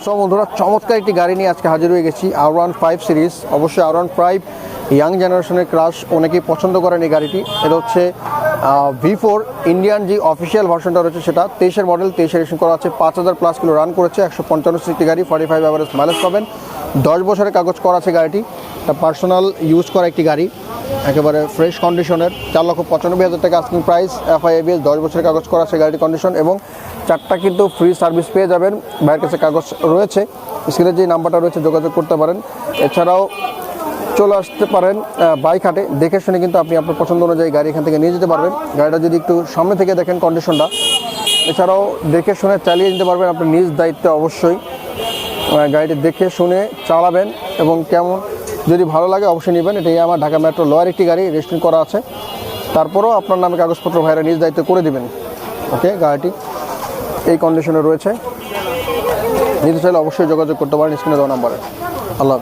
So বন্ধুরা, চমৎকার একটি গাড়ি নিয়ে আজকে হাজির হয়ে গেছি, R15 সিরিজ। অবশ্যই R15 ইয়াং জেনারেশনের ক্রাশ, অনেকেই পছন্দ করেন এই গাড়িটি। এটা হচ্ছে V4 ইন্ডিয়ান যে অফিসিয়াল ভার্সনটা রয়েছে সেটা 23-এর মডেল, 23 রেজিস্ট্রেশন করা আছে, 5000+ কিলো রান করেছে, 155 সিসি গাড়ি, 45 অ্যাভারেজ মাইলেজ পাবেন, 10 বছরের কাগজ করা আছে গাড়িটি। এটা পার্সোনাল ইউজ করা একটি গাড়ি, একেবারে ফ্রেশ কন্ডিশনের, 4,95,000 টাকা আস্কিং প্রাইস, FI ABS, 10 বছরের কাগজ করা আছে গাড়ির কন্ডিশন, এবং 4টা কিন্তু ফ্রি সার্ভিস পেয়ে যাবেন। ভাইয়ের কাছে কাগজ রয়েছে, স্ক্রিনে যে নাম্বারটা রয়েছে যোগাযোগ করতে পারেন। এছাড়াও চলে আসতে পারেন বাইক হাটে, দেখে শুনে কিন্তু আপনি আপনার পছন্দ অনুযায়ী গাড়ি এখান থেকে নিয়ে যেতে পারবেন। গাড়িটা যদি একটু সামনে থেকে দেখেন কন্ডিশনটা, এছাড়াও দেখে শুনে চালিয়ে নিতে পারবেন আপনি নিজ দায়িত্বে। অবশ্যই গাড়িটি দেখে শুনে চালাবেন এবং কেমন যদি ভালো লাগে অবশ্যই নেবেন। এটাই আমার ঢাকা মেট্রো লয়ের একটি গাড়ি, রেজিস্ট্রেশন করা আছে, তারপরেও আপনার নামে কাগজপত্র ভাইরা নিজ দায়িত্ব করে দেবেন। ওকে, গাড়িটি এই কন্ডিশনে রয়েছে, নিতে চাইলে অবশ্যই যোগাযোগ করতে পারেন স্ক্রিনে দেওয়া নাম্বারে। আল্লাহ।